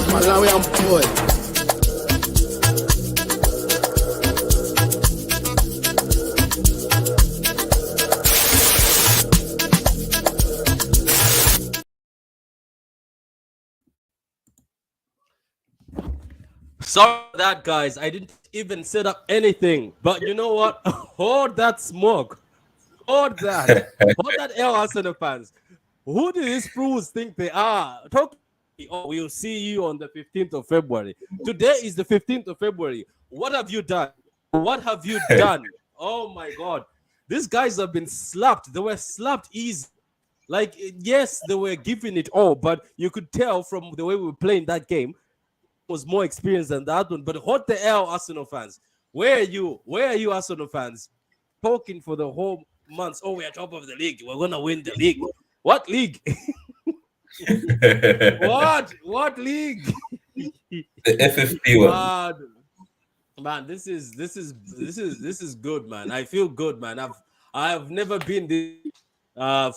Malawian boy. Sorry for that, guys. I didn't even set up anything. But you know what? Hold that smoke. Hold that. Hold that L Arsenal fans. Who do these fools think they are? Talk. Oh, we'll see you on the 15th of February. Today is the 15th of February. What have you done? What have you done? Oh my God. These guys have been slapped. They were slapped easy. Like, yes, they were giving it all, but you could tell from the way we were playing that game was more experienced than that one. But what the hell, Arsenal fans? Where are you? Where are you, Arsenal fans? Talking for the whole months. Oh, we're top of the league. We're gonna win the league. What league? What league? The FFP one. Man, this is good, man. I feel good, man. I've never been this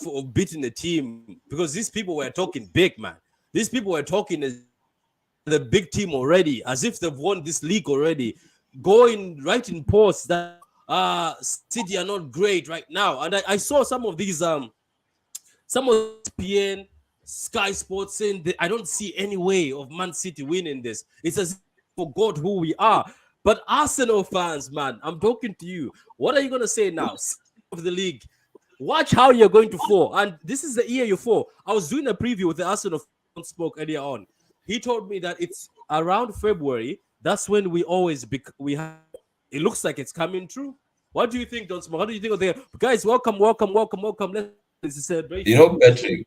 for beating a team because these people were talking big, man. These people were talking as the big team already, as if they've won this league already, going right in posts that City are not great right now. And I saw some of these some of ESPN, Sky Sports saying that I don't see any way of Man City winning this. It's as if we forgot who we are. But Arsenal fans, man, I'm talking to you. What are you gonna say now? Of the league. Watch how you're going to fall. And this is the year you fall. I was doing a preview with the Arsenal spoke earlier on. He told me that it's around February. That's when we always we have. It looks like it's coming true. What do you think, Don Smoke? What do you think of the guys? Welcome. Let's celebrate. You know, Patrick.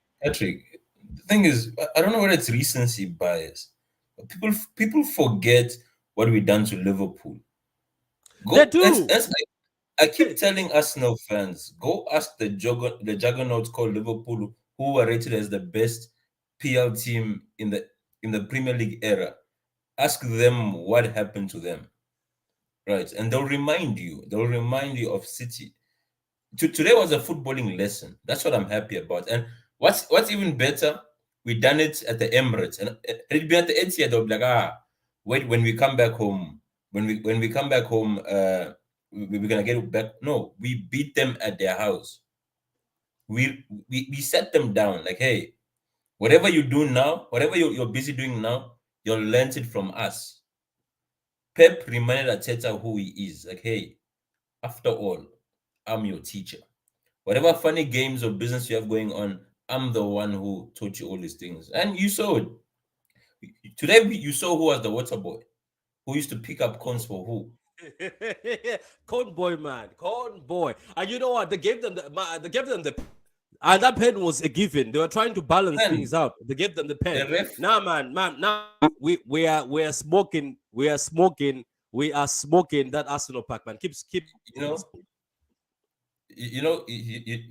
The thing is, I don't know whether it's recency bias. But people forget what we done to Liverpool. They do. I keep telling Arsenal fans, go ask the juggernaut called Liverpool, who were rated as the best PL team in the Premier League era. Ask them what happened to them, right? And they'll remind you. They'll remind you of City. Today was a footballing lesson. That's what I'm happy about. And what's even better, we done it at the Emirates, and it'd be at the Etihad. They'll be like, wait, when we come back home, we're gonna get it back. No, we beat them at their house. We set them down. Like, hey, whatever you do now, whatever you're busy doing now, you'll learn it from us. Pep reminded Arteta who he is. Like, hey, after all, I'm your teacher. Whatever funny games or business you have going on, I'm the one who taught you all these things. And you saw it. Today, you saw who was the water boy, who used to pick up cones for who. Cone boy, man. Cone boy. And you know what? They gave them the and that pen was a given. They were trying to balance things out. They gave them the pen. Now we are smoking. We are smoking that Arsenal pack, man. Keep.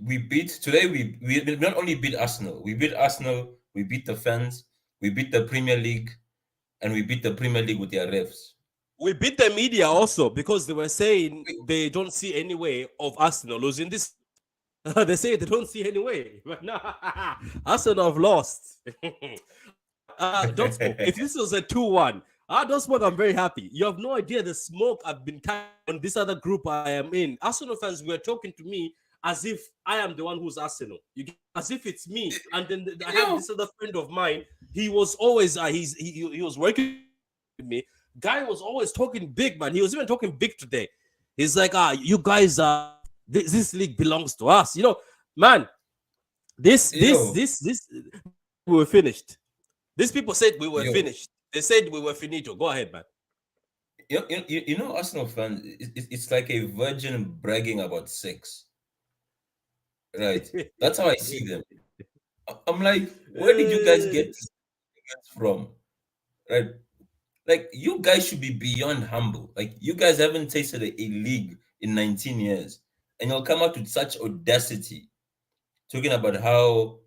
We beat today. We not only beat Arsenal. We beat Arsenal. We beat the fans. We beat the Premier League, and we beat the Premier League with their refs. We beat the media also because they were saying they don't see any way of Arsenal losing this. They say they don't see any way. But no, Arsenal have lost. Don't smoke. If this was a 2-1, don't smoke. I'm very happy. You have no idea the smoke I've been carrying on this other group I am in. Arsenal fans were talking to me as if I am the one who's Arsenal. As if it's me. And then I have this other friend of mine. He was always he was working with me. Guy was always talking big, man. He was even talking big today. He's like, you guys are this league belongs to us. You know, man. This we were finished. These people said we were finished. They said we were finito. Go ahead, man. You know, Arsenal fans, it's like a virgin bragging about sex. Right. That's how I see them. I'm like, where did you guys get this from? Right. Like, you guys should be beyond humble. Like, you guys haven't tasted a league in 19 years. And you'll come out with such audacity, talking about how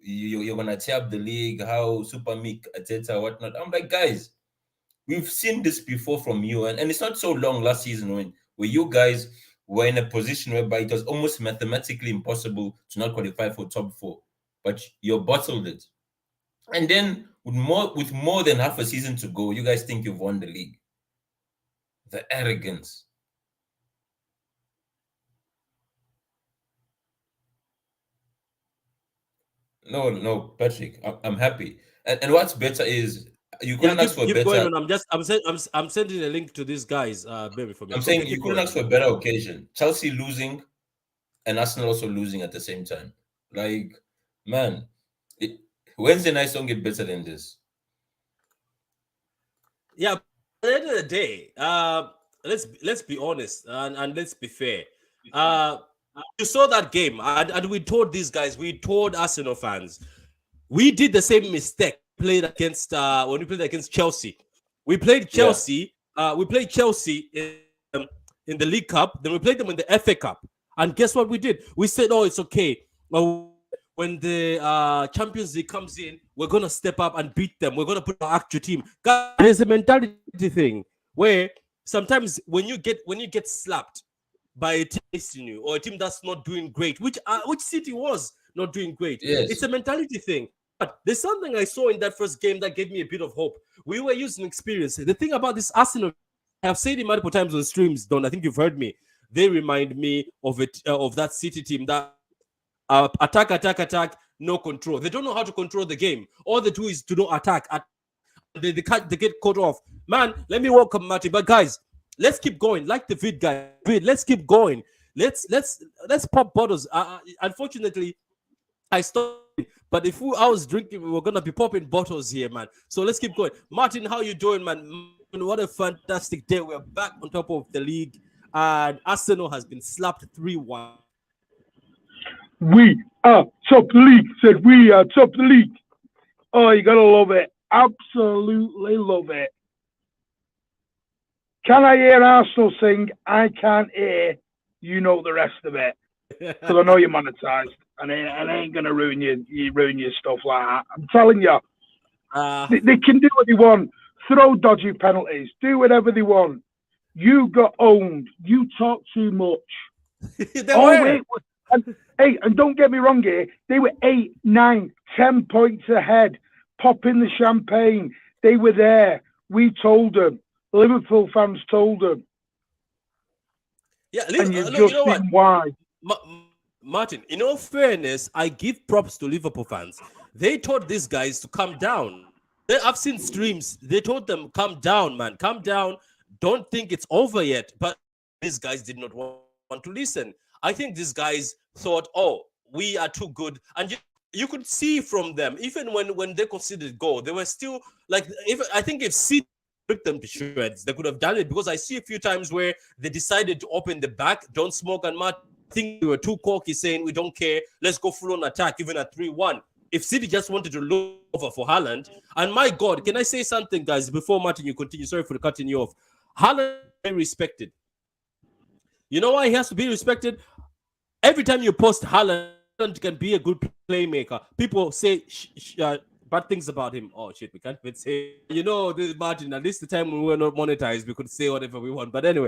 you're gonna tear up the league, how super meek Arteta, whatnot. I'm like, guys, we've seen this before from you, and it's not so long last season where you guys were in a position whereby it was almost mathematically impossible to not qualify for top 4, but you bottled it. And then with more than half a season to go, you guys think you've won the league. The arrogance. No, Patrick, I'm happy. And what's better is you Yeah, couldn't ask for a keep going, better. man. I'm sending a link to these guys. Baby, for me. I'm Okay, saying you keep couldn't going. ask for a better occasion. Chelsea losing and Arsenal also losing at the same time. Like, man, it, Wednesday nights don't get better than this. Yeah, at the end of the day, let's be honest and let's be fair. Uh, you saw that game, and we told these guys, we told Arsenal fans, we did the same mistake. Played against when we played against Chelsea. We played Yeah, Chelsea. We played Chelsea in the League Cup. Then we played them in the FA Cup. And guess what we did? We said, "Oh, it's okay. Well, when the Champions League comes in, we're gonna step up and beat them. We're gonna put our actual team." Guys, there's a mentality thing where sometimes when you get slapped by a team facing you or a team that's not doing great, which City was not doing great, it's yes, a mentality thing. But there's something I saw in that first game that gave me a bit of hope. We were using experience. The thing about this Arsenal, I have said it multiple times on streams, Don. I think you've heard me. They remind me of of that City team that attack, no control. They don't know how to control the game. All they do is to not attack. They get caught off. Man, let me welcome Martin. But guys, let's keep going. Like the vid guy, let's keep going. Let's pop bottles. Unfortunately, I stopped. But if I was drinking, we were gonna be popping bottles here, man. So let's keep going. Martin, how you doing, man? What a fantastic day. We're back on top of the league, and Arsenal has been slapped 3-1. We are top league. Said we are top league. Oh, you gotta love it. Absolutely love it. Can I hear Arsenal sing? I can't hear. You know the rest of it because I know you're monetized, and I ain't gonna ruin your stuff like that. I'm telling you, they can do what they want. Throw dodgy penalties. Do whatever they want. You got owned. You talk too much. Wait. And don't get me wrong here, they were 8, 9, 10 points ahead, popping the champagne. They were there. We told them. Liverpool fans told them. Yeah, And you've look, just you know what? seen why. Martin, in all fairness, I give props to Liverpool fans. They told these guys to calm down. I've seen streams. They told them, calm down, man. Calm down. Don't think it's over yet. But these guys did not want to listen. I think these guys thought, oh, we are too good. And you could see from them, even when they considered goal, they were still like, I think if City took them to shreds, they could have done it, because I see a few times where they decided to open the back, don't smoke and Martin. I think they were too cocky, saying, we don't care, let's go full on attack, even at 3-1. If City just wanted to look over for Haaland, and my God, can I say something, guys, before Martin, you continue? Sorry for cutting you off. Haaland is very respected. You know why he has to be respected? Every time you post Haaland can be a good playmaker, people say bad things about him. Oh shit, we can't even say. You know, this Martin. At least the time when we were not monetized, we could say whatever we want. But anyway,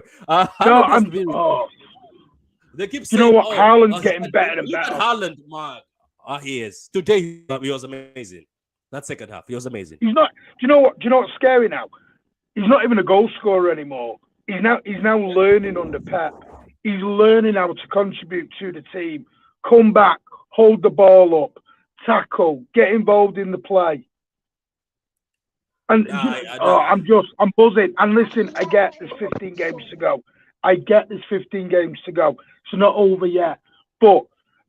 they keep saying, you know what? Haaland's getting better and better. Look at Haaland, man. He is. Today he was amazing. That second half, he was amazing. He's not. Do you know what? Do you know what's scary now? He's not even a goal scorer anymore. He's now learning under Pep. He's learning how to contribute to the team. Come back, hold the ball up, tackle, get involved in the play. And I'm buzzing. And listen, I get there's 15 games to go. It's not over yet. But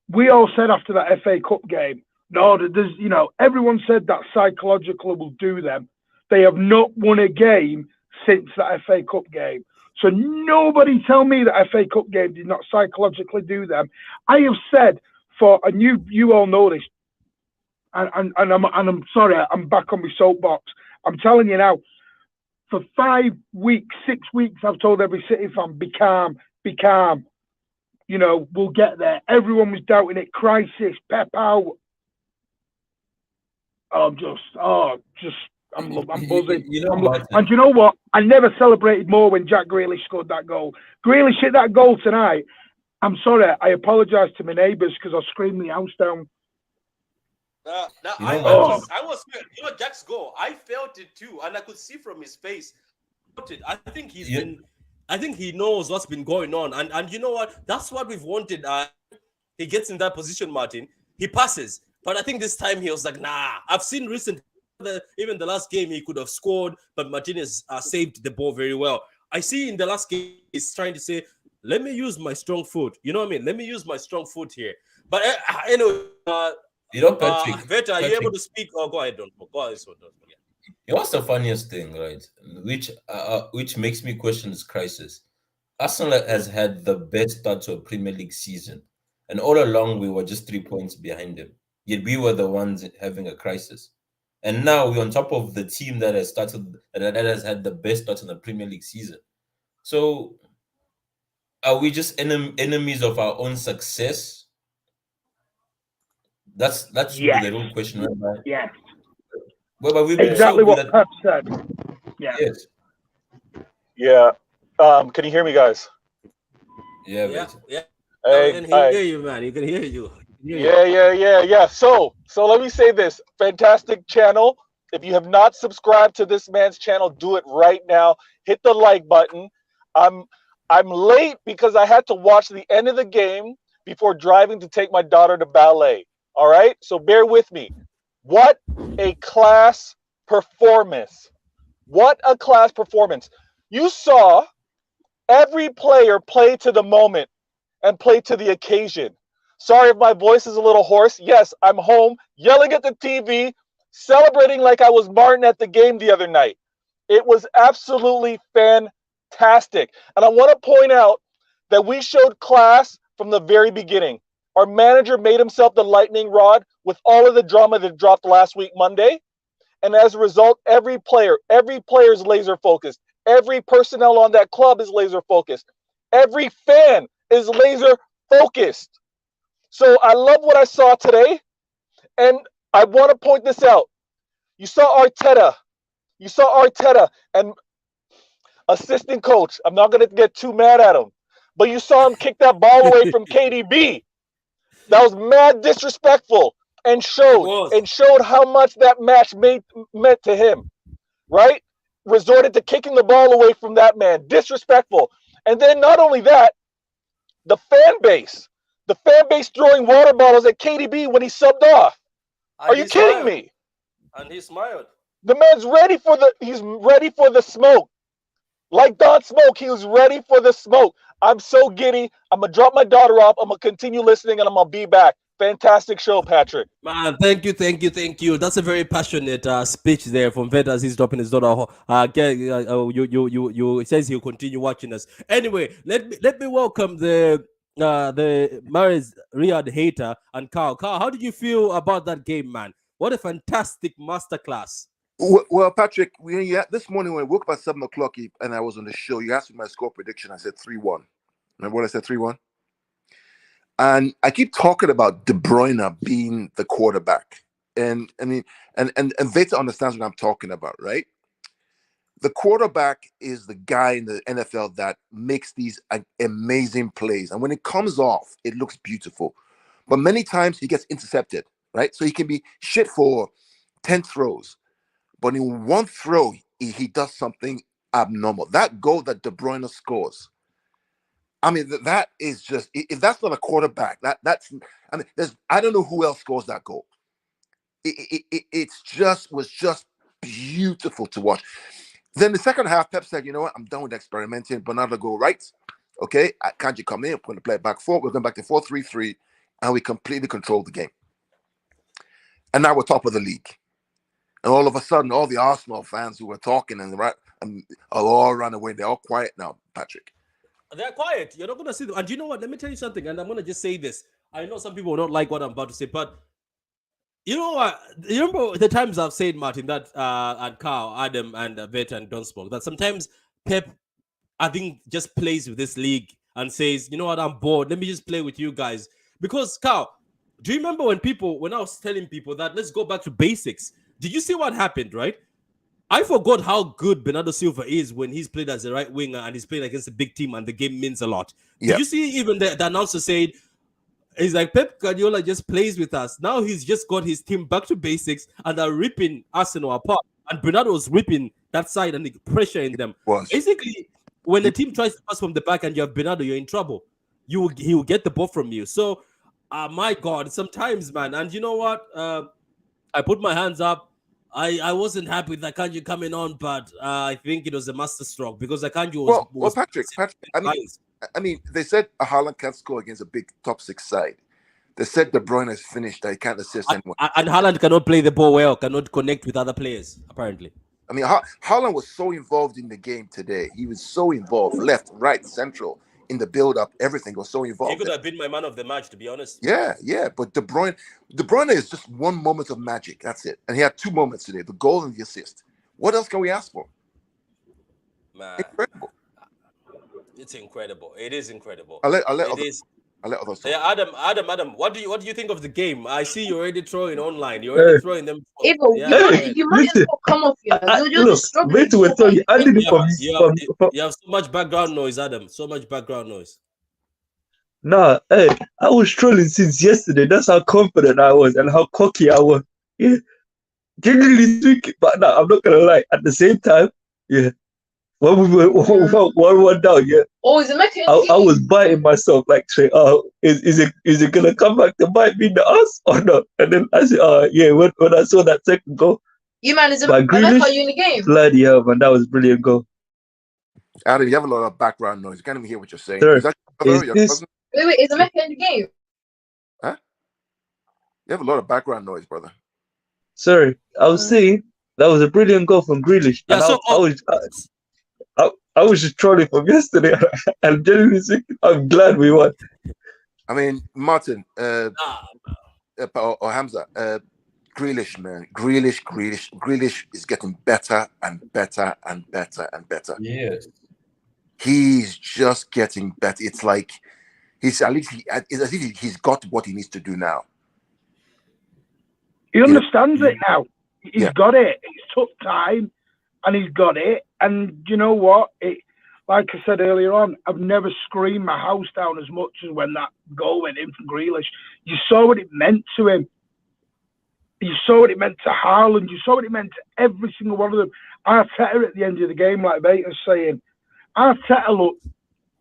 we all said after that FA Cup game, no, there's, everyone said that psychological will do them. They have not won a game since that FA Cup game. So nobody tell me that FA Cup game did not psychologically do them. I have said and you all know this, and I'm sorry, I'm back on my soapbox. I'm telling you now, for 5 weeks, 6 weeks, I've told every City fan, be calm, be calm. We'll get there. Everyone was doubting it. Crisis, Pep out. I'm buzzing. And you know what? I never celebrated more when Jack Grealish scored that goal. Grealish hit that goal tonight. I'm sorry. I apologise to my neighbours because I screamed the house down. You know, Oh, Martins. I was, Jack's goal. I felt it too, and I could see from his face. I think I think he knows what's been going on, and you know what? That's what we've wanted. He gets in that position, Martin. He passes, but I think this time he was like, nah. I've seen recent, even the last game he could have scored, but Martinez saved the ball very well. I see in the last game he's trying to say, let me use my strong foot. You know what I mean? Let me use my strong foot here. But anyway, You know, Patrick. Veta, are you able Patrick. to speak? Oh, go ahead, don't go ahead. So don't forget. You know what's the funniest thing, right? Which makes me question this crisis. Arsenal has had the best start to a Premier League season, and all along we were just 3 points behind them. Yet we were the ones having a crisis, and now we're on top of the team that has started that has had the best start in the Premier League season. So, are we just enemies of our own success? That should be yes, the real question, right? yes. But we've been so Exactly good what at Pep said. Yeah. yes, Yeah. Can you hear me, guys? yeah, Yeah, Veta. yeah. We Hey, can hi. hear you, man. You can hear you. Yeah. So let me say this. Fantastic channel. If you have not subscribed to this man's channel, do it right now. Hit the like button. I'm I'm late because I had to watch the end of the game before driving to take my daughter to ballet. All right? So bear with me. What a class performance. What a class performance. You saw every player play to the moment and play to the occasion. Sorry if my voice is a little hoarse. Yes, I'm home yelling at the TV, celebrating like I was Martin at the game the other night. It was absolutely fantastic. And I want to point out that we showed class from the very beginning. Our manager made himself the lightning rod with all of the drama that dropped last week, Monday. And as a result, every player is laser focused. Every personnel on that club is laser focused. Every fan is laser focused. So I love what I saw today. And I want to point this out. You saw Arteta. And assistant coach. I'm not going to get too mad at him. But you saw him kick that ball away from KDB. That was mad disrespectful and It was. showed how much that match meant to him, right? Resorted to kicking the ball away from that man. Disrespectful. And then not only that, the fan base throwing water bottles at KDB when he subbed off. Are you kidding me? And he smiled. The man's he's ready for the smoke. Like Don Smoke, he was ready for the smoke. I'm so giddy. I'm going to drop my daughter off. I'm going to continue listening and I'm going to be back. Fantastic show, Patrick. Man, thank you. That's a very passionate speech there from Ved as he's dropping his daughter. You says he'll continue watching us. Anyway, let me welcome the Maris Riyadh hater and Carl. Carl, how did you feel about that game, man? What a fantastic masterclass. Well, Patrick, this morning when I woke up at 7 o'clock and I was on the show, you asked me my score prediction. I said 3-1. Remember what I said, 3-1? And I keep talking about De Bruyne being the quarterback. And I mean, and Veta understands what I'm talking about, right? The quarterback is the guy in the NFL that makes these amazing plays. And when it comes off, it looks beautiful. But many times he gets intercepted, right? So he can be shit for 10 throws. But in one throw, he does something abnormal. That goal that De Bruyne scores, I mean, that is just, if that's not a quarterback, I don't know who else scores that goal. Was just beautiful to watch. Then the second half, Pep said, you know what, I'm done with experimenting. Bernardo go right. Okay, can't you come in? We're going to play it back 4. We're going back to 4-3-3, and we completely controlled the game. And now we're top of the league. And all of a sudden, all the Arsenal fans who were talking are all run away. They're all quiet now, Patrick. They're quiet. You're not going to see them. And you know what? Let me tell you something. And I'm going to just say this. I know some people don't like what I'm about to say, but you know what? You remember the times I've said, Martin, that and Carl, Adam, and Vet and Dunsmore, that sometimes Pep, I think, just plays with this league and says, you know what? I'm bored. Let me just play with you guys. Because, Carl, do you remember when I was telling people that let's go back to basics? Did you see what happened, right? I forgot how good Bernardo Silva is when he's played as a right winger and he's playing against a big team and the game means a lot. Yeah. Did you see even the announcer said, He's like, Pep Guardiola just plays with us. Now he's just got his team back to basics and are ripping Arsenal apart. And Bernardo was ripping that side and the pressure in them. Basically, when the team tries to pass from the back and you have Bernardo, you're in trouble. He will get the ball from you. So, my God, sometimes, man. And you know what? I put my hands up. I wasn't happy with Akanji coming on, but I think it was a masterstroke because Akanji was Patrick. I mean, they said Haaland can't score against a big top 6 side. They said De Bruyne is finished; that he can't assist anyone. And Haaland cannot play the ball well, cannot connect with other players, apparently. I mean, Haaland was so involved in the game today. He was so involved, left, right, central, in the build-up. Everything was so involved. He could have been my man of the match, to be honest. Yeah. But De Bruyne is just one moment of magic. That's it. And he had 2 moments today: the goal and the assist. What else can we ask for? Man, incredible. It's incredible. It is incredible. I'll let others talk. Yeah, Adam. What do you think of the game? I see you already throwing online. You're already throwing them. You might as well come off here. You have so much background noise, Adam. So much background noise. Nah, hey, I was trolling since yesterday. That's how confident I was and how cocky I was. Yeah, generally speaking, but no, I'm not gonna lie. At the same time, yeah. When we were 1-1 down, yeah. Oh, is it making? I was biting myself like, saying, is it gonna come back to bite me in the ass or not? And then I said, yeah. When I saw that second goal, you man, is it Grealish, you in the game? bloody hell, man, that was a brilliant goal. Adam, you have a lot of background noise. You can't even hear what you're saying. Sir, Wait, is it making in the game? Huh? You have a lot of background noise, brother. Sorry, I was saying that was a brilliant goal from Grealish. Yeah, I was just trolling from yesterday, and generally speaking, I'm glad we won. I mean, Martin, or Hamza, Grealish, man, Grealish is getting better and better and better and better. Yes, he's just getting better. It's like it's as if he's got what he needs to do now. He understands it now. He's got it. It took time, and he's got it. And you know what? Like I said earlier on, I've never screamed my house down as much as when that goal went in from Grealish. You saw what it meant to him. You saw what it meant to Haaland. You saw what it meant to every single one of them. Arteta at the end of the game, like Bater's saying, Arteta looked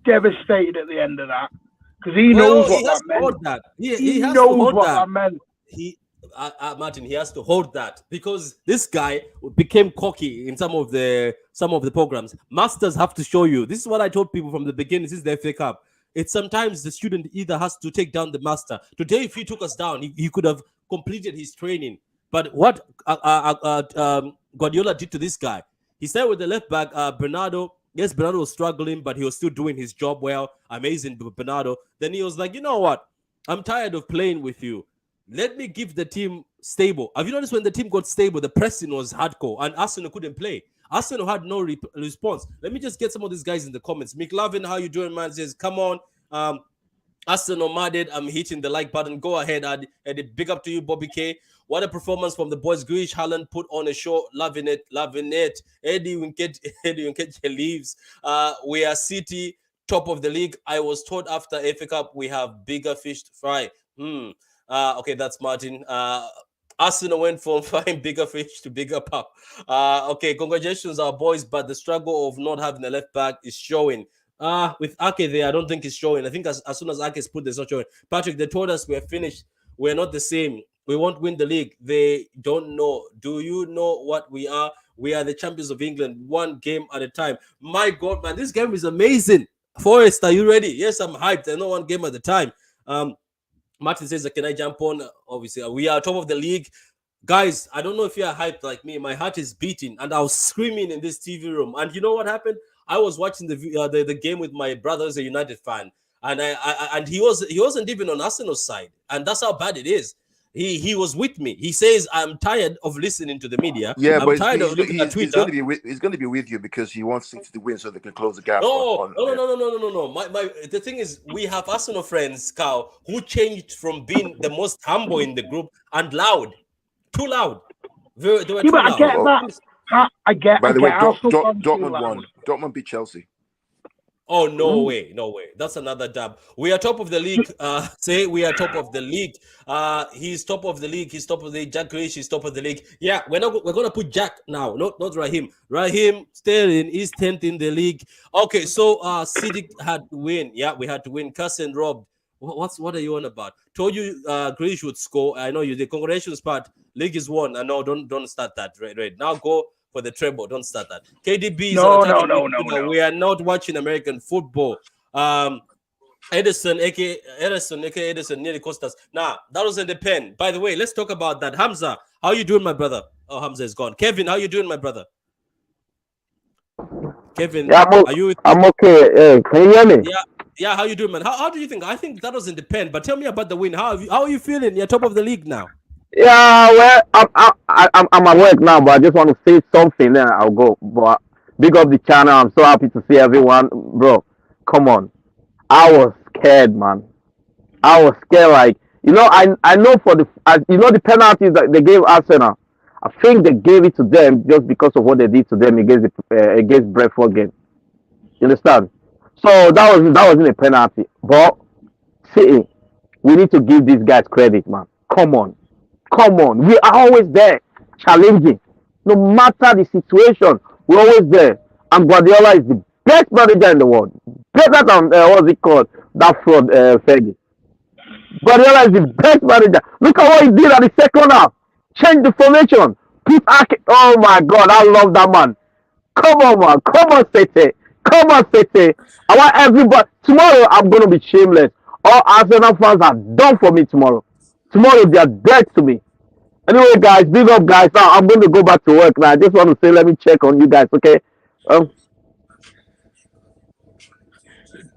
devastated at the end of that because he knows what that meant. He knows what that meant. Martin, he has to hold that because this guy became cocky in some of the programs. Masters have to show you. This is what I told people from the beginning. This is the FA Cup. It's sometimes the student either has to take down the master. Today, if he took us down, he could have completed his training. But what Guardiola did to this guy, he started with the left back, Bernardo. Yes, Bernardo was struggling, but he was still doing his job well. Amazing, Bernardo. Then he was like, you know what? I'm tired of playing with you. Let me give the team stable. Have you noticed when the team got stable, the pressing was hardcore and Arsenal couldn't play? Arsenal had no response. Let me just get some of these guys in the comments. McLovin, how you doing, man? Says, come on. Arsenal Maded, I'm hitting the like button. Go ahead, Eddie. Big up to you, Bobby K. What a performance from the boys. Grealish, Haaland put on a show. Loving it. Eddie Winket leaves. We are City, top of the league. I was told after FA Cup, we have bigger fish to fry. Okay, that's Martin. Arsenal went from frying bigger fish to bigger pup. Okay, congratulations, our boys, but the struggle of not having a left back is showing. With Ake there, I don't think it's showing. I think as soon as Ake's put, there's not showing. Patrick, they told us we're finished. We're not the same. We won't win the league. They don't know. Do you know what we are? We are the champions of England, one game at a time. My God, man, this game is amazing. Forrest, are you ready? Yes, I'm hyped. I know one game at a time. Martin says, can I jump on? Obviously, we are top of the league. Guys, I don't know if you are hyped like me. My heart is beating, and I was screaming in this TV room. And you know what happened? I was watching the game with my brother, who's a United fan, and he wasn't even on Arsenal's side, and that's how bad it is. He was with me. He says, I'm tired of listening to the media. Yeah, I'm but tired of looking at Twitter. He's going to be with you because he wants City to win so they can close the gap. No. The thing is, we have Arsenal friends, Carl, who changed from being the most humble in the group and loud, too loud. They were too loud. I get that. I get. By the way, Arsenal Dortmund won. Dortmund beat Chelsea. Oh, no way, no way. That's another dub. We are top of the league. Say we are top of the league. He's top of the league. He's top of the league. Jack Grealish is top of the league. Yeah, we're gonna put Jack now. Not Raheem. Raheem Sterling is 10th in the league. Okay, so City had to win. Yeah, we had to win. Cousin Rob. What are you on about? Told you Grealish would score. I know you did. Congratulations, Pat. League is won. I know. Don't start that. Right. Now go for the treble. Don't start that. KDB is No. We are not watching American football. Edison, aka Edison, nearly cost us. Nah, that was in the pen. By the way, let's talk about that. Hamza, how you doing, my brother? Oh, Hamza is gone. Kevin, how you doing, my brother? Kevin, yeah, I'm okay. Can you hear me? Yeah. How you doing, man? How do you think? I think that was in the pen. But tell me about the win. How are you feeling? You're top of the league now. Yeah, well, I'm at work now, but I just want to say something, then I'll go. But big up the channel. I'm so happy to see everyone, bro. Come on, I was scared, man. I was scared, like I know for the penalties that they gave Arsenal. I think they gave it to them just because of what they did to them against Brentford game. You understand? So that wasn't a penalty, but see, we need to give these guys credit, man. Come on. We are always there, challenging. No matter the situation, we're always there. And Guardiola is the best manager in the world. Better than, what's it called? That fraud, Fergie. Guardiola is the best manager. Look at what he did at the second half. Change the formation. Oh my God, I love that man. Come on, man. Come on, City. I want everybody. Tomorrow, I'm going to be shameless. All Arsenal fans are done for me tomorrow. Tomorrow, they are dead to me. Anyway, guys, big up, guys. Now, I'm going to go back to work now. I just want to say, let me check on you guys, okay?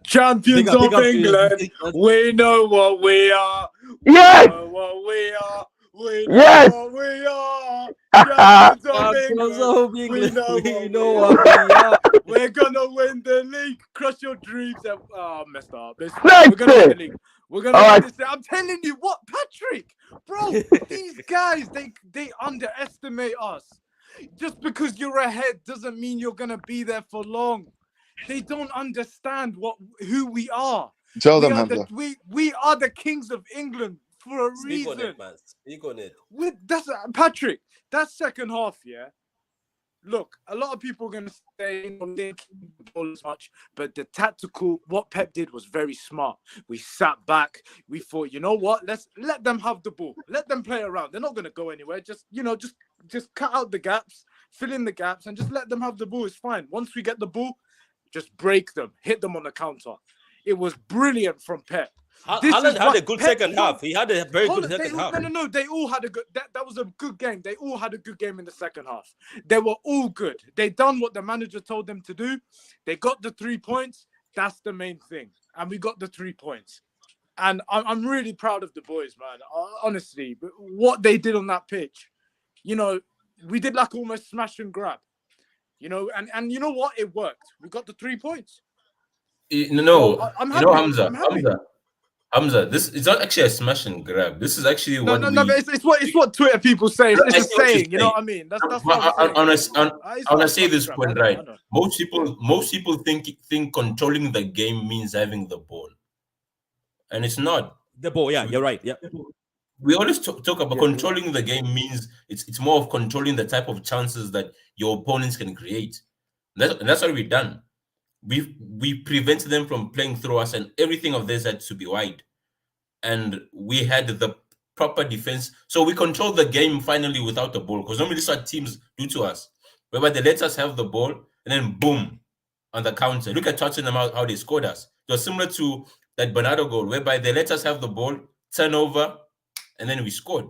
Champions of England, we know what we are. Yes! We know what we are. Yes! What we are. Champions of England, we know what we are. We're gonna win the league. Crush your dreams. Messed up. We're gonna win the league. We're gonna win this. I'm telling you what, Patrick, bro. These guys, they underestimate us. Just because you're ahead doesn't mean you're gonna be there for long. They don't understand who we are. Tell them, Hamza. We are the kings of England for a reason. Speak on it, man. Speak on it. Patrick, that second half, yeah. Look, a lot of people are going to say they didn't keep the ball as much, but what Pep did was very smart. We sat back. We thought, you know what? Let's let them have the ball. Let them play around. They're not going to go anywhere. Just cut out the gaps, fill in the gaps, and just let them have the ball. It's fine. Once we get the ball, just break them, hit them on the counter. It was brilliant from Pep. Haaland had a good second half. He had a very good second half. No. They all had a good. That was a good game. They all had a good game in the second half. They were all good. They done what the manager told them to do. They got the 3 points. That's the main thing. And we got the 3 points. And I'm really proud of the boys, man. Honestly, what they did on that pitch, we did like almost smash and grab. And you know what? It worked. We got the 3 points. I'm happy. Hamza, this is not actually a smash and grab. This is actually but it's what Twitter people say. It's a saying, you know what I mean? That's what I'm saying. I want to say this point, right? Most people think controlling the game means having the ball, and it's not. The ball, yeah, you're right. Yeah. We always talk about controlling the game means it's more of controlling the type of chances that your opponents can create. That's what we've done. We prevented them from playing through us, and everything of this had to be wide. And we had the proper defense. So we controlled the game finally without the ball. Because normally this is what teams do to us. Whereby they let us have the ball and then boom, on the counter. Look at Tottenham, how they scored us. It was similar to that Bernardo goal, whereby they let us have the ball, turn over, and then we scored.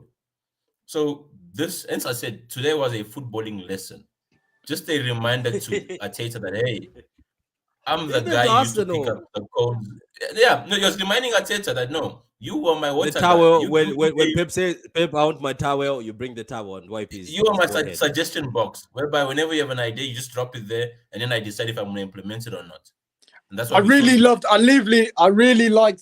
So this, as I said, today was a footballing lesson. Just a reminder to Arteta that, hey, I'm the guy who used to pick up the codes. Yeah, no, he was reminding Arteta that, no, you were my water. The towel, when Pep says, Pep, I want my towel, you bring the towel and wipe his. You are my suggestion box, whereby whenever you have an idea, you just drop it there, and then I decide if I'm going to implement it or not. And that's what I really liked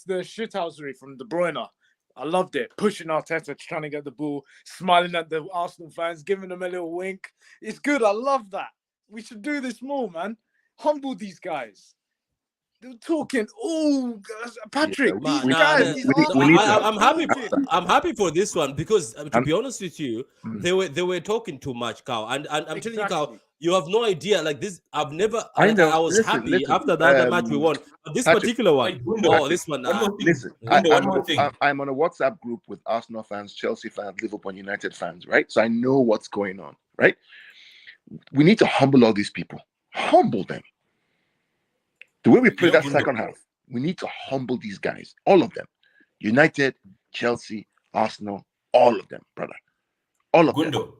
the shithousery from De Bruyne. I loved it. Pushing Arteta, trying to get the ball, smiling at the Arsenal fans, giving them a little wink. It's good. I love that. We should do this more, man. Humble these guys. talking. Oh, Patrick, Yeah, these guys. I'm happy for this one because to be honest with you, they were talking too much, Cow. And I'm telling you, Cow, you have no idea. Like this, I've never. I was happy after the other match we won, but this Patrick, particular one, this one. Listen, I'm on a WhatsApp group with Arsenal fans, Chelsea fans, Liverpool United fans, right? So I know what's going on, right? We need to humble all these people. Humble them. The way we play that second half, we need to humble these guys, all of them. United, Chelsea, Arsenal, all of them, brother. All of them.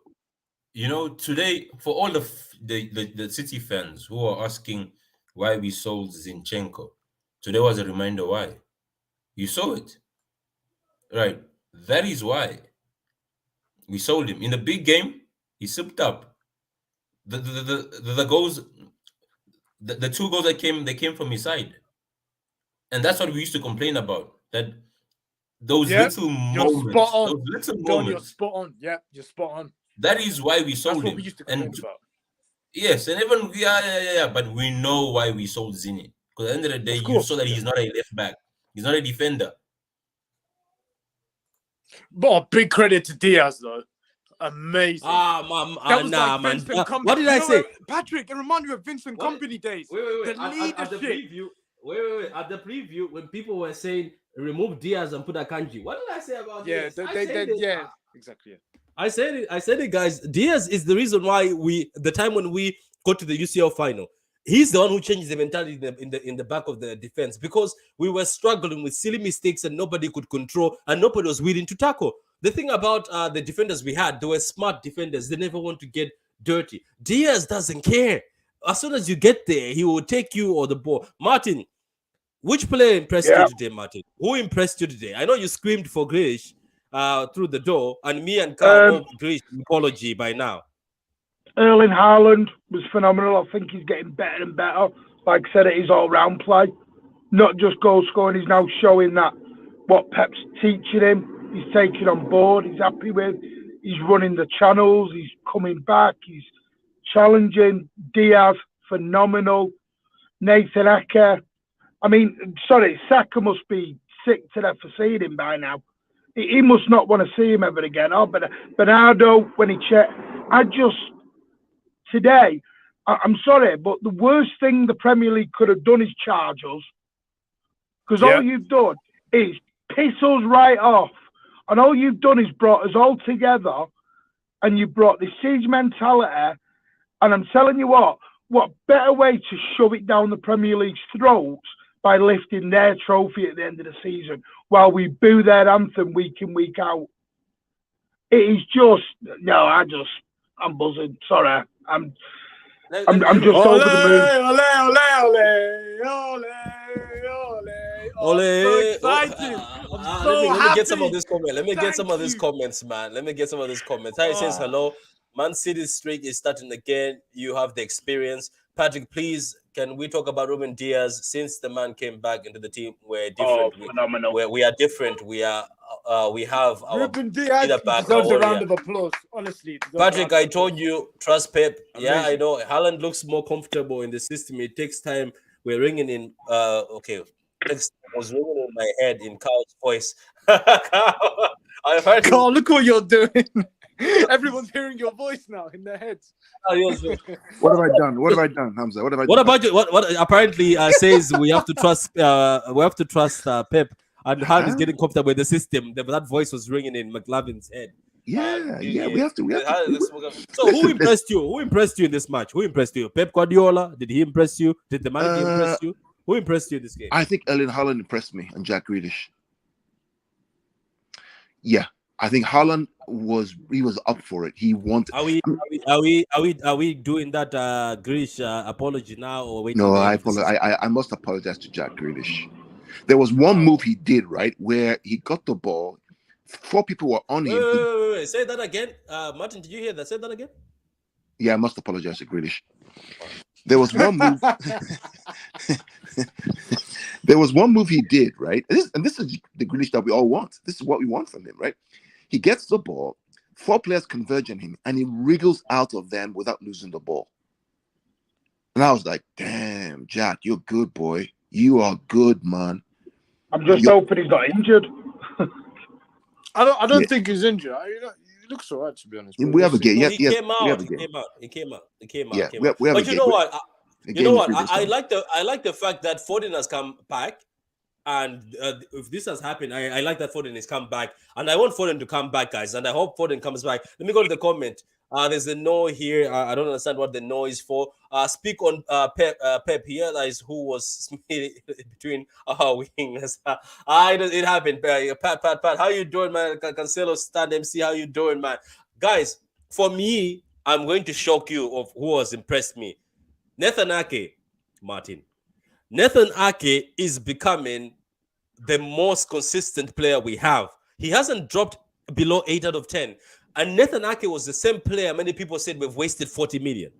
You know, today, for all the City fans who are asking why we sold Zinchenko, today was a reminder why. You saw it. Right. That is why we sold him. In the big game, he sipped up. The goals, the two goals that came from his side. And that's what we used to complain about. That those little moments. You're spot on. Yep, you're spot on. That is why we sold him. That's what we used to complain about. Yes, and even but we know why we sold Zini. Because at the end of the day, you saw that he's not a left back. He's not a defender. But big credit to Diaz though. Amazing. Man. What did I say? Patrick, it reminded me of Vincent Kompany days. Wait. The leadership. At the preview, at the preview, when people were saying remove Diaz and put Akanji, what did I say about this? Exactly. Yeah. I said it, guys. Diaz is the reason why the time when we got to the UCL final, he's the one who changed the mentality in the back of the defense because we were struggling with silly mistakes and nobody could control and nobody was willing to tackle. The thing about the defenders we had, they were smart defenders. They never want to get dirty. Diaz doesn't care. As soon as you get there, he will take you or the ball. Martin, which player impressed you today, Martin? Who impressed you today? I know you screamed for Grealish through the door, and me and Carl owe Grealish apology by now. Erling Haaland was phenomenal. I think he's getting better and better. Like I said, it is all-round play. Not just goal scoring. He's now showing that what Pep's teaching him, he's taking on board, he's happy with. He's running the channels, he's coming back, he's challenging. Diaz, phenomenal. Nathan Eke. I mean, sorry, Saka must be sick to death for seeing him by now. He must not want to see him ever again. Oh, but Bernardo, when he checked, today, I'm sorry, but the worst thing the Premier League could have done is charge us. Because all you've done is piss us right off. And all you've done is brought us all together and you brought this siege mentality. And I'm telling you what better way to shove it down the Premier League's throats by lifting their trophy at the end of the season while we boo their anthem week in, week out. It is just, I'm buzzing. Sorry. I'm just over the moon. Ole. So excited. I'm so happy. Let me get some of this comment. Let me get some of these comments, man. Let me get some of these comments. He says, hello. Man City's streak is starting again. You have the experience. Patrick, please, can we talk about Ruben Diaz? Since the man came back into the team, we're different. Phenomenal. We are different. We have our Ruben Diaz deserves a round of applause. Honestly, Patrick, I told you, trust Pep. Amazing. Yeah, I know. Haaland looks more comfortable in the system. It takes time. We're ringing in. Okay. Text was ringing in my head in Carl's voice. Carl, look what you're doing. Everyone's hearing your voice now in their heads. What have I done, Hamza? What have I done? What about you? What apparently says we have to trust Pep, and Haaland is getting comfortable with the system. That voice was ringing in McLavin's head. Yeah, we have to. So who impressed you? Who impressed you in this match? Who impressed you? Pep Guardiola? Did he impress you? Did the manager impress you? Who impressed you in this game? I think Erling Haaland impressed me and Jack Grealish. Yeah, I think Haaland was up for it. He wanted. Are we doing that Grealish apology now or wait? No, I must apologize to Jack Grealish. There was one move he did right where he got the ball. 4 people were on him. Wait. Say that again, Martin. Did you hear that? Say that again. Yeah, I must apologize to Grealish. There was one move. There was one move he did, right? And this is the Grealish that we all want. This is what we want from him, right? He gets the ball, 4 players converge on him, and he wriggles out of them without losing the ball. And I was like, damn, Jack, you're good, boy. You are good, man. I'm just hoping he's not injured. I don't think he's injured. He looks alright, to be honest. We have a game. No, he came out. He came out. Yeah, He we have But a you know what? I I like the fact that Foden has come back, and if this has happened, I like that Foden has come back, and I want Foden to come back, guys, and I hope Foden comes back. Let me go to the comment. There's a no here. I don't understand what the no is for. Speak on Pep here. That is who was between our wings. It happened. Pat. How you doing, man? Cancelo stand MC. How you doing, man? Guys, for me, I'm going to shock you of who has impressed me. Nathan Ake, Martin. Nathan Ake is becoming the most consistent player we have. He hasn't dropped below 8 out of 10. And Nathan Ake was the same player many people said we've wasted 40 million.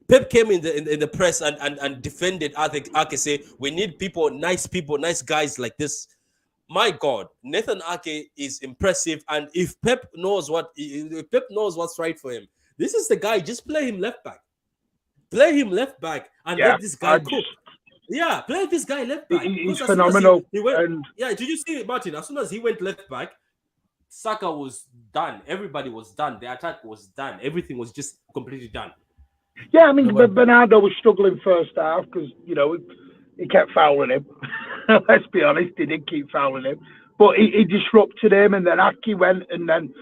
Pep came in the press and defended Ake, say we need nice guys like this. My God, Nathan Ake is impressive. And if Pep knows what's right for him, this is the guy. Just play him left back. Play him left back and let this guy cook. Yeah, play this guy left back. He's phenomenal. Did you see, Martin? As soon as he went left back, Saka was done. Everybody was done. The attack was done. Everything was just completely done. Yeah, I mean, Bernardo was struggling first half because, he kept fouling him. Let's be honest, he did keep fouling him. But he disrupted him, and then Ake went, and then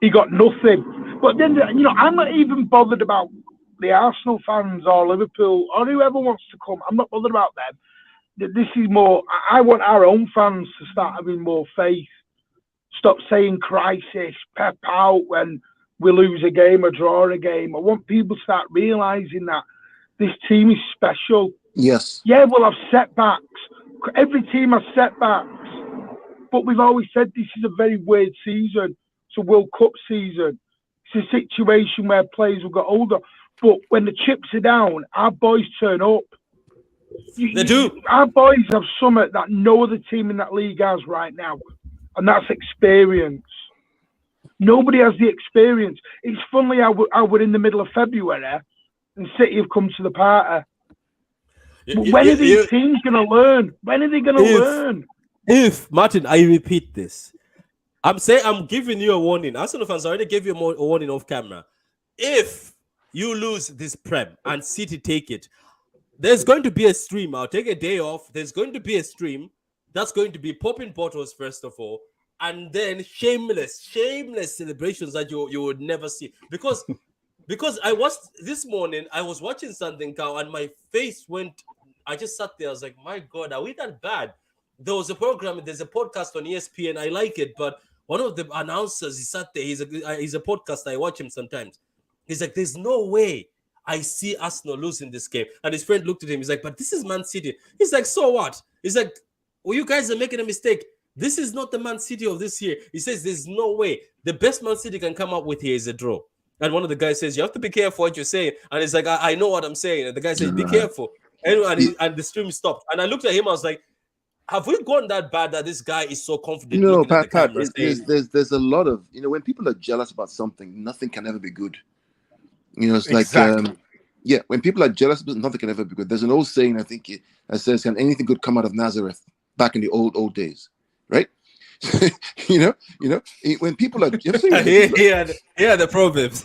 he got nothing. But then, I'm not even bothered about the Arsenal fans or Liverpool or whoever wants to come. I'm not bothered about them. This is more, I want our own fans to start having more faith. Stop saying crisis, Pep out when we lose a game or draw a game. I want people to start realising that this team is special. Yes. Yeah, we'll have setbacks. Every team has setbacks. But we've always said this is a very weird season. It's a World Cup season. It's a situation where players will get older. But when the chips are down, our boys turn up. They do. Our boys have something that no other team in that league has right now. And that's experience. Nobody has the experience. It's funny how we're in the middle of February and City have come to the party. When are these teams going to learn? When are they going to learn? If, Martin, I repeat this. I'm giving you a warning. Arsenal fans already gave you a warning off camera. If you lose this Prem and City take it, there's going to be a stream. I'll take a day off. There's going to be a stream. That's going to be popping bottles, first of all, and then shameless celebrations that you would never see. Because I was this morning, I was watching something, and my face went. I just sat there. I was like, my God, are we that bad? There's a podcast on ESPN. I like it, but one of the announcers, he sat there. He's a podcaster. I watch him sometimes. He's like, there's no way I see Arsenal losing this game. And his friend looked at him. He's like, but this is Man City. He's like, so what? He's like, well, you guys are making a mistake. This is not the Man City of this year. He says there's no way. The best Man City can come up with here is a draw. And one of the guys says, you have to be careful what you're saying. And he's like, I know what I'm saying. And the guy says, be careful. And the stream stopped. And I looked at him. I was like, have we gone that bad that this guy is so confident? No, Pat, there's a lot of, when people are jealous about something, nothing can ever be good. It's exactly. Like, when people are jealous, nothing can ever be good. There's an old saying, I think, that says, can anything good come out of Nazareth back in the old days, right? When people are the proverbs.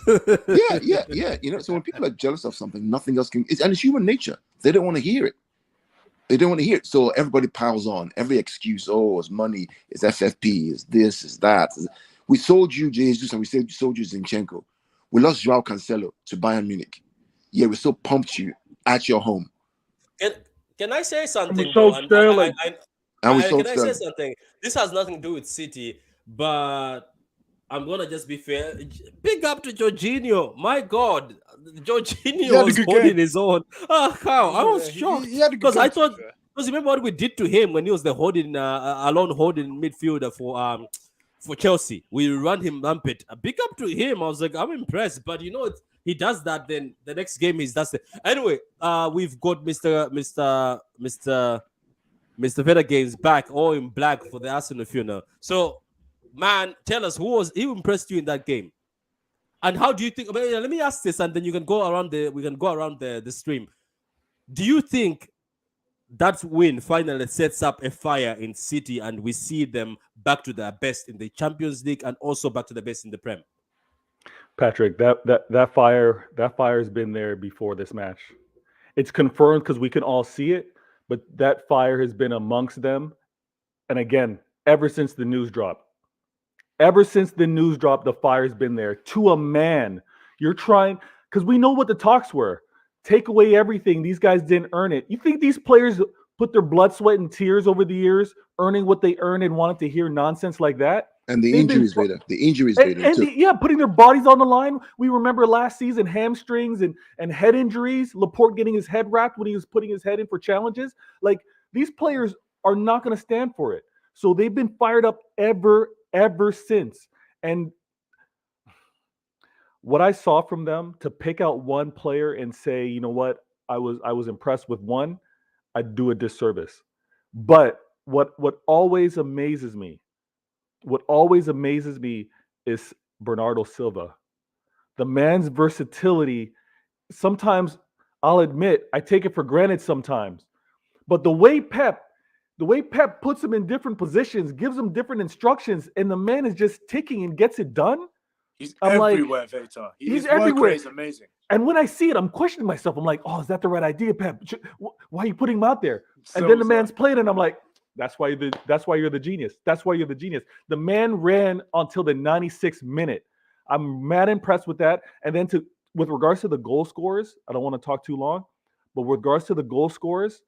So when people are jealous of something, nothing else can, and it's human nature. They don't want to hear it. So everybody piles on. Every excuse, it's money, it's FFP, it's this, it's that. We sold you Jesus and we sold you Zinchenko. We lost Joao Cancelo to Bayern Munich. Yeah, we still pumped you at your home. Can I say something? We sold Sterling. Can I say something? This has nothing to do with City, but I'm gonna just be fair. Big up to Jorginho. My God, Jorginho was holding his own. How? I was shocked because I thought, remember what we did to him when he was the alone holding midfielder for Chelsea. We ran him rampant. Big up to him. I was like, I'm impressed, but he does that. Then the next game does it. Anyway, we've got Mr. Veda Games back, all in black for the Arsenal funeral. So, man, tell us who impressed you in that game, and how do you think? Let me ask this, and then you can go around the stream. Do you think that win finally sets up a fire in City, and we see them back to their best in the Champions League and also back to the best in the Prem. Patrick, that fire has been there before this match. It's confirmed because we can all see it, but that fire has been amongst them. And again, ever since the news dropped. Ever since the news dropped, the fire's been there. To a man, you're trying, because we know what the talks were. Take away everything. These guys didn't earn it. You think these players put their blood, sweat, and tears over the years, earning what they earned and wanted to hear nonsense like that? And the injuries, Vader. The injuries, Vader. Yeah, putting their bodies on the line. We remember last season, hamstrings and head injuries. Laporte getting his head wrapped when he was putting his head in for challenges. Like, these players are not going to stand for it. So they've been fired up ever since. And what I saw from them, to pick out one player and say, you know what, I was impressed with one, I'd do a disservice. But what always amazes me is Bernardo Silva. The man's versatility, sometimes I'll admit, I take it for granted sometimes. But the way Pep puts him in different positions, gives him different instructions, and the man is just ticking and gets it done. He's everywhere, Vader. He's everywhere. He's amazing. And when I see it, I'm questioning myself. I'm like, oh, is that the right idea, Pep? Why are you putting him out there? And then the man's playing, and I'm like, that's why you're the genius. That's why you're the genius. The man ran until the 96th minute. I'm mad impressed with that. And then with regards to the goal scorers, I don't want to talk too long, but with regards to the goal scorers,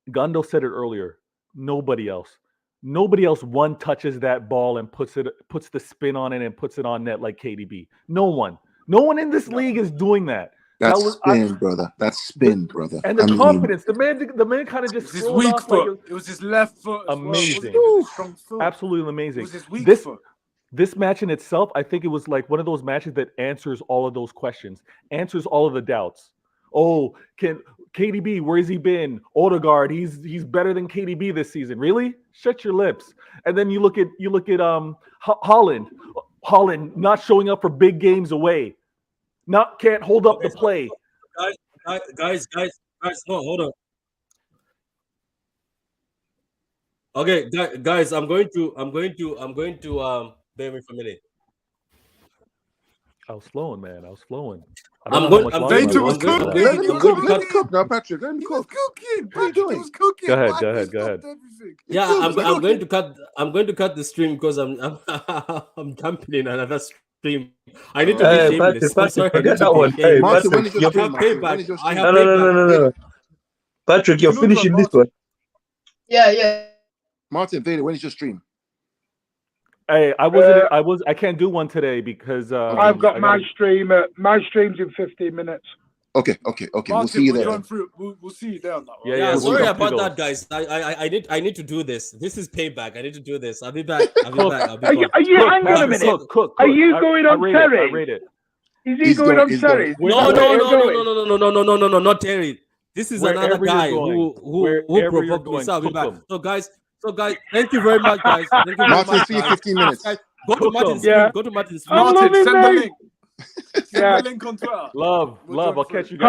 Gundo said it earlier. Nobody else one touches that ball and puts the spin on it and puts it on net like KDB. No one in this league is doing that. That's spin, brother. That's spin, brother. And the confidence, the man kind of just his weak foot. It was his left foot. Amazing. Strong foot. Absolutely amazing. It was his weak foot. This match in itself, I think it was like one of those matches that answers all of those questions, answers all of the doubts. Oh, can KDB, where has he been? Odegaard, he's better than KDB this season. Really? Shut your lips. And then you look at Haaland not showing up for big games away. Can't hold up the play. Guys, no, hold on. Okay, guys, I'm going to bear me for a minute. I was flowing, man. Vader was cooking. Let him cook now, Patrick. Let him cook. He was cooking. Go ahead. Yeah, I'm going to cut the stream because I'm jumping in another stream. I need to be shameless. Forget that one. Hey, Patrick, No. Patrick, you're finishing this one. Yeah. Martin, Vader, when is your stream? Hey, I can't do one today because I've got my stream. My stream's in 15 minutes. Okay. Martin, we'll see you there. We'll see you there on that one. Yeah. Sorry about that, guys. I need to do this. This is payback. I need to do this. I'll be back. Hang on a minute. Are you going on Terry? I rate it. Is he going on Terry? No, not Terry. This is another guy who provoked me. So I'll be back. So guys, thank you very much, guys. Martin, see you 15 minutes. Go to Martin's stream. Go to Martin's stream. Martin, send the link. Send the link on Twitter. Love. I'll catch you guys.